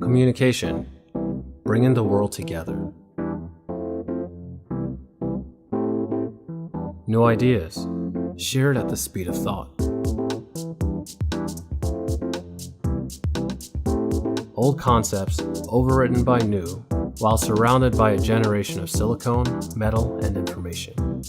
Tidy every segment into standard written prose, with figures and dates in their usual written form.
Communication, bringing the world together. New ideas, shared at the speed of thought. Old concepts, overwritten by new, while surrounded by a generation of silicone, metal, and information.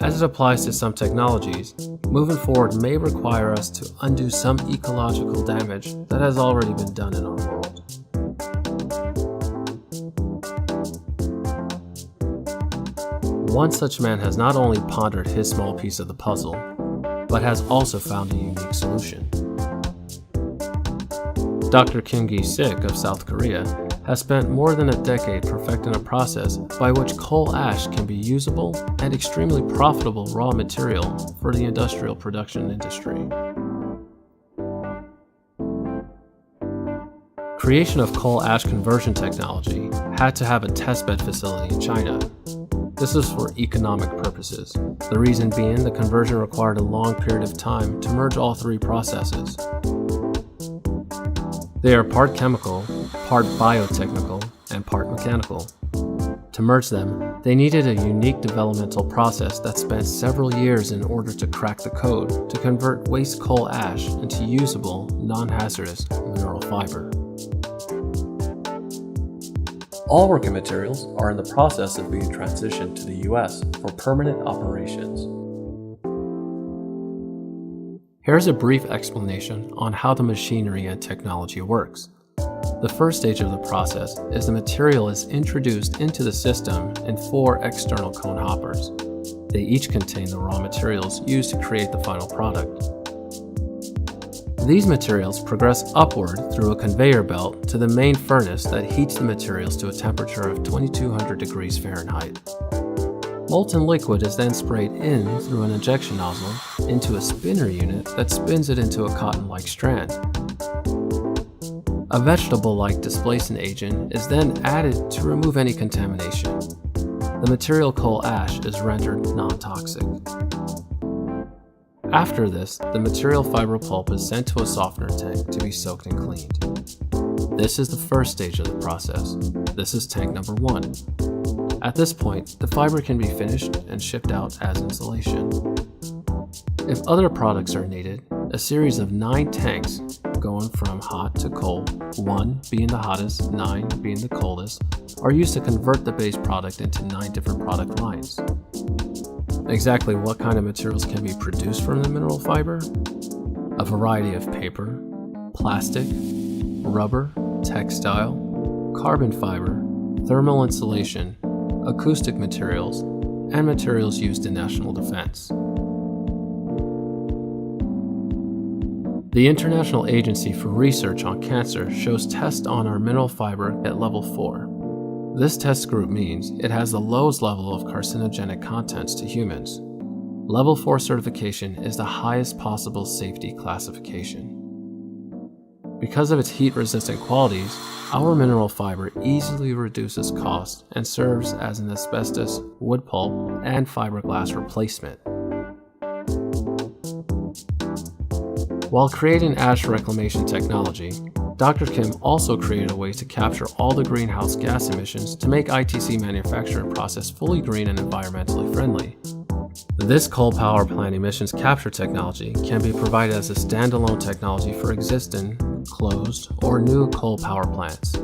As it applies to some technologies, moving forward may require us to undo some ecological damage that has already been done in our world. One such man has not only pondered his small piece of the puzzle, but has also found a unique solution. Dr. Kim Gi-sik of South Korea has spent more than a decade perfecting a process by which coal ash can be usable and extremely profitable raw material for the industrial production industry. Creation of coal ash conversion technology had to have a testbed facility in China. This is for economic purposes, the reason being the conversion required a long period of time to merge all three processes. They are part chemical, part biotechnical, and part mechanical. To merge them, they needed a unique developmental process that spent several years in order to crack the code to convert waste coal ash into usable, non-hazardous mineral fiber. All working materials are in the process of being transitioned to the US for permanent operations. Here's a brief explanation on how the machinery and technology works. The first stage of the process is the material is introduced into the system in 4 external cone hoppers. They each contain the raw materials used to create the final product. These materials progress upward through a conveyor belt to the main furnace that heats the materials to a temperature of 2200 degrees Fahrenheit. Molten liquid is then sprayed in through an injection nozzle into a spinner unit that spins it into a cotton-like strand. A vegetable-like displacement agent is then added to remove any contamination. The material coal ash is rendered non-toxic. After this, the material fiber pulp is sent to a softener tank to be soaked and cleaned. This is the first stage of the process. This is tank number 1. At this point, the fiber can be finished and shipped out as insulation. If other products are needed, a series of 9 tanks going from hot to cold, 1 being the hottest, 9 being the coldest, are used to convert the base product into 9 different product lines. Exactly what kind of materials can be produced from the mineral fiber? A variety of paper, plastic, rubber, textile, carbon fiber, thermal insulation, acoustic materials, and materials used in national defense. The International Agency for Research on Cancer shows tests on our mineral fiber at level 4. This test group means it has the lowest level of carcinogenic contents to humans. Level 4 certification is the highest possible safety classification. Because of its heat-resistant qualities, our mineral fiber easily reduces cost and serves as an asbestos, wood pulp, and fiberglass replacement. While creating ash reclamation technology, Dr. Kim also created a way to capture all the greenhouse gas emissions to make ITC manufacturing process fully green and environmentally friendly. This coal power plant emissions capture technology can be provided as a standalone technology for existing, closed, or new coal power plants.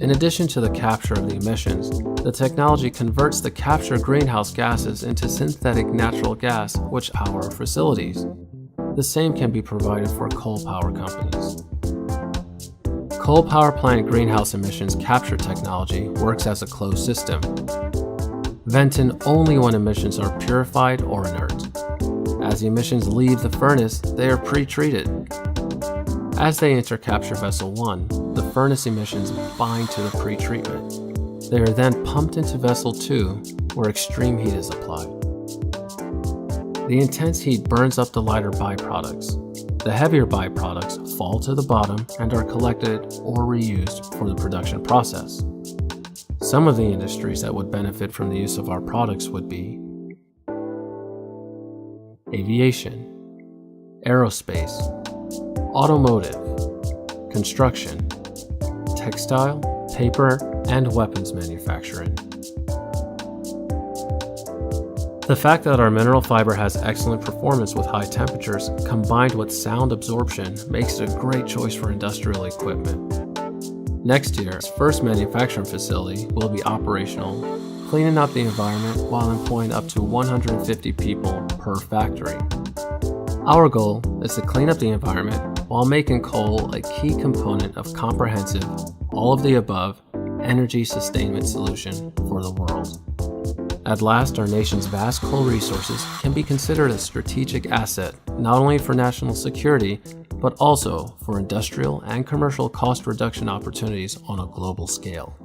In addition to the capture of the emissions, the technology converts the captured greenhouse gases into synthetic natural gas which power our facilities. The same can be provided for coal power companies. Coal power plant greenhouse emissions capture technology works as a closed system, venting only when emissions are purified or inert. As the emissions leave the furnace, they are pre-treated. As they enter capture vessel 1, the furnace emissions bind to the pre-treatment. They are then pumped into vessel 2, where extreme heat is applied. The intense heat burns up the lighter byproducts. The heavier byproducts fall to the bottom and are collected or reused for the production process. Some of the industries that would benefit from the use of our products would be aviation, aerospace, automotive, construction, textile, paper, and weapons manufacturing. The fact that our mineral fiber has excellent performance with high temperatures combined with sound absorption makes it a great choice for industrial equipment. Next year, its first manufacturing facility will be operational, cleaning up the environment while employing up to 150 people per factory. Our goal is to clean up the environment while making coal a key component of comprehensive, all of the above, energy sustainment solution for the world. At last, our nation's vast coal resources can be considered a strategic asset not only for national security, but also for industrial and commercial cost reduction opportunities on a global scale.